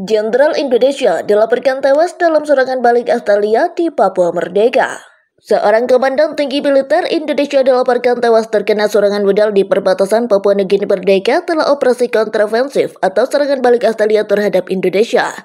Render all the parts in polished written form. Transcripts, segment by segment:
Jenderal Indonesia dilaporkan tewas dalam serangan balik Australia di Papua Merdeka. Seorang komandan tinggi militer Indonesia dilaporkan tewas terkena serangan rudal di perbatasan Papua Nugini Merdeka setelah operasi kontrafensif atau serangan balik Australia terhadap Indonesia.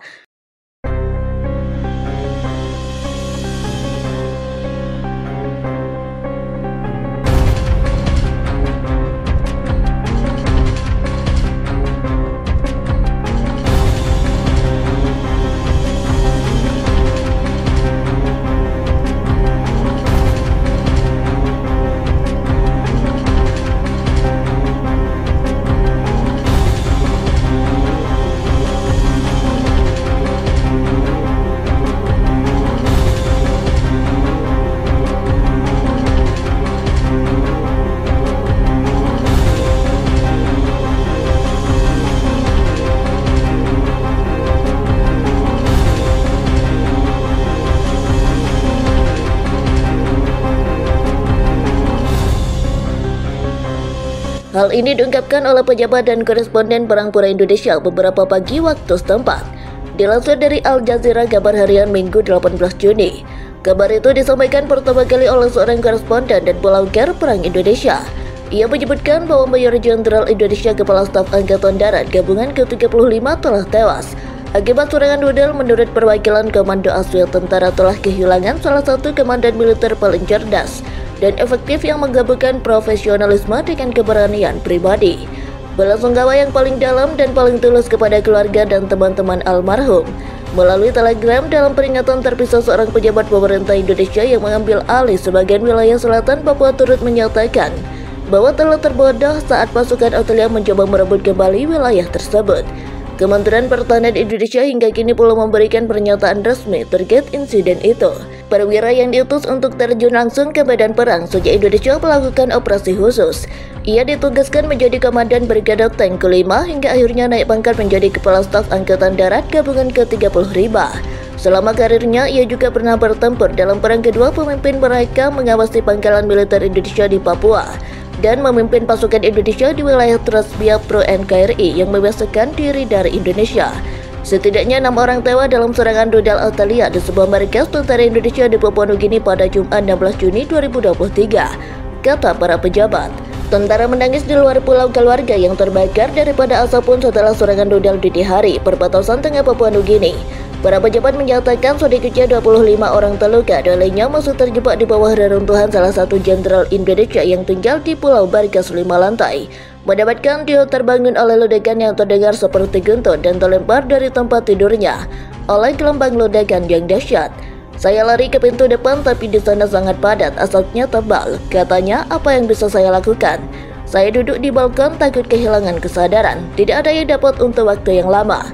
Hal ini diungkapkan oleh pejabat dan koresponden Perangpura Indonesia beberapa pagi waktu setempat. Dilansir dari Al Jazeera kabar harian Minggu 18 Juni. Kabar itu disampaikan pertama kali oleh seorang koresponden dan pelanggar Perang Indonesia. Ia menyebutkan bahwa Mayor Jenderal Indonesia Kepala Staf Angkatan Darat Gabungan ke-35 telah tewas. Akibat serangan rudal, menurut perwakilan Komando Aswil Tentara telah kehilangan salah satu komandan militer paling cerdas dan efektif yang menggabungkan profesionalisme dengan keberanian pribadi. Belasungkawa yang paling dalam dan paling tulus kepada keluarga dan teman-teman almarhum. Melalui telegram dalam peringatan terpisah seorang pejabat pemerintah Indonesia yang mengambil alih sebagian wilayah selatan Papua turut menyatakan bahwa telah terbodoh saat pasukan Australia mencoba merebut kembali wilayah tersebut. Kementerian Pertahanan Indonesia hingga kini belum memberikan pernyataan resmi terkait insiden itu. Perwira yang diutus untuk terjun langsung ke medan perang sejak Indonesia melakukan operasi khusus. Ia ditugaskan menjadi Komandan Brigade Tank ke-5 hingga akhirnya naik pangkat menjadi Kepala Staf Angkatan Darat Gabungan ke-35. Selama karirnya, ia juga pernah bertempur dalam perang kedua. Pemimpin mereka mengawasi pangkalan militer Indonesia di Papua dan memimpin pasukan Indonesia di wilayah Transbia Pro NKRI yang membebaskan diri dari Indonesia. Setidaknya 6 orang tewas dalam serangan rudal Australia di sebuah markas tentara Indonesia di Papua Nugini pada Jumat 16 Juni 2023, kata para pejabat. Tentara menangis di luar pulau keluarga yang terbakar daripada asap pun setelah serangan rudal dini hari perbatasan tengah Papua Nugini. Para pejabat menyatakan sedikitnya 25 orang terluka dan lainnya masih terjebak di bawah reruntuhan salah satu jenderal Indonesia yang tinggal di Pulau Barkas 5 lantai. Mendapatkan dia terbangun oleh ledakan yang terdengar seperti guntur dan terlempar dari tempat tidurnya oleh gelombang ledakan yang dahsyat. Saya lari ke pintu depan tapi di sana sangat padat, asapnya tebal. Katanya, apa yang bisa saya lakukan? Saya duduk di balkon takut kehilangan kesadaran. Tidak ada yang dapat untuk waktu yang lama.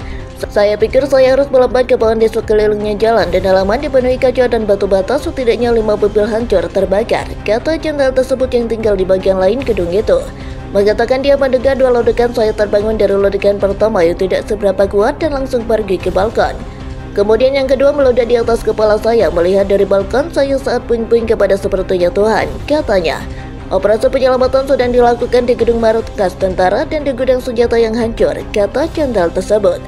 Saya pikir saya harus melompat ke pohon di sekelilingnya jalan dan halaman dipenuhi kaca dan batu bata, setidaknya 5 mobil hancur terbakar, kata jenderal tersebut yang tinggal di bagian lain gedung itu. Mengatakan dia mendengar 2 ledakan. Saya terbangun dari ledakan pertama yang tidak seberapa kuat dan langsung pergi ke balkon. Kemudian yang kedua meledak di atas kepala saya. Melihat dari balkon saya saat puing-puing kepada sepertinya Tuhan, katanya. Operasi penyelamatan sedang dilakukan di gedung markas tentara dan di gudang senjata yang hancur, kata jenderal tersebut.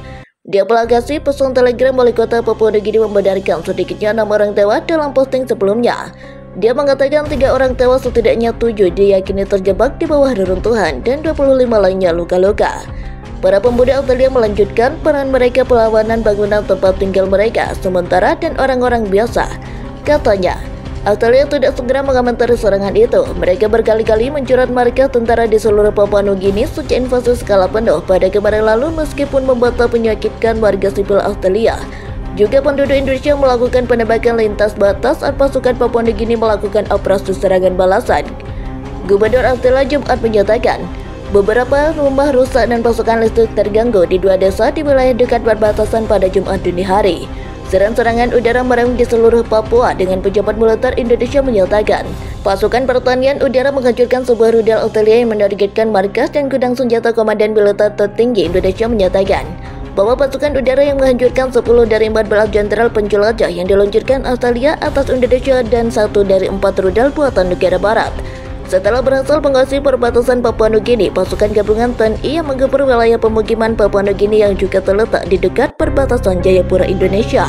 Dia pelagasi pesan telegram wali kota Papua Nugini membenarkan sedikitnya 6 orang tewas dalam posting sebelumnya. Dia mengatakan 3 orang tewas, setidaknya 7 diyakini terjebak di bawah reruntuhan dan 25 lainnya luka-luka. Para pemuda Australia melanjutkan peran mereka perlawanan bangunan tempat tinggal mereka sementara dan orang-orang biasa. Katanya, Australia tidak segera mengomentari serangan itu. Mereka berkali-kali mencurat markas tentara di seluruh Papua Nugini sejak invasi skala penuh pada kemarin lalu, meskipun membatal menyakitkan warga sipil Australia. Juga penduduk Indonesia melakukan penembakan lintas batas saat pasukan Papua Nugini melakukan operasi serangan balasan. Gubernur Australia Jumat menyatakan, beberapa rumah rusak dan pasokan listrik terganggu di 2 desa di wilayah dekat perbatasan pada Jumat dini hari. Serangan udara merengung di seluruh Papua dengan pejabat militer Indonesia menyatakan pasukan pertanian udara menghancurkan sebuah rudal Australia yang menargetkan markas dan gudang senjata. Komandan militer tertinggi Indonesia menyatakan bahwa pasukan udara yang menghancurkan 10 dari 14 jenderal penjelajah yang diluncurkan Australia atas Indonesia dan 1 dari 4 rudal buatan negara barat. Setelah berhasil menguasai perbatasan Papua Nugini, pasukan gabungan TNI yang menggempur wilayah pemukiman Papua Nugini yang juga terletak di dekat perbatasan Jayapura, Indonesia.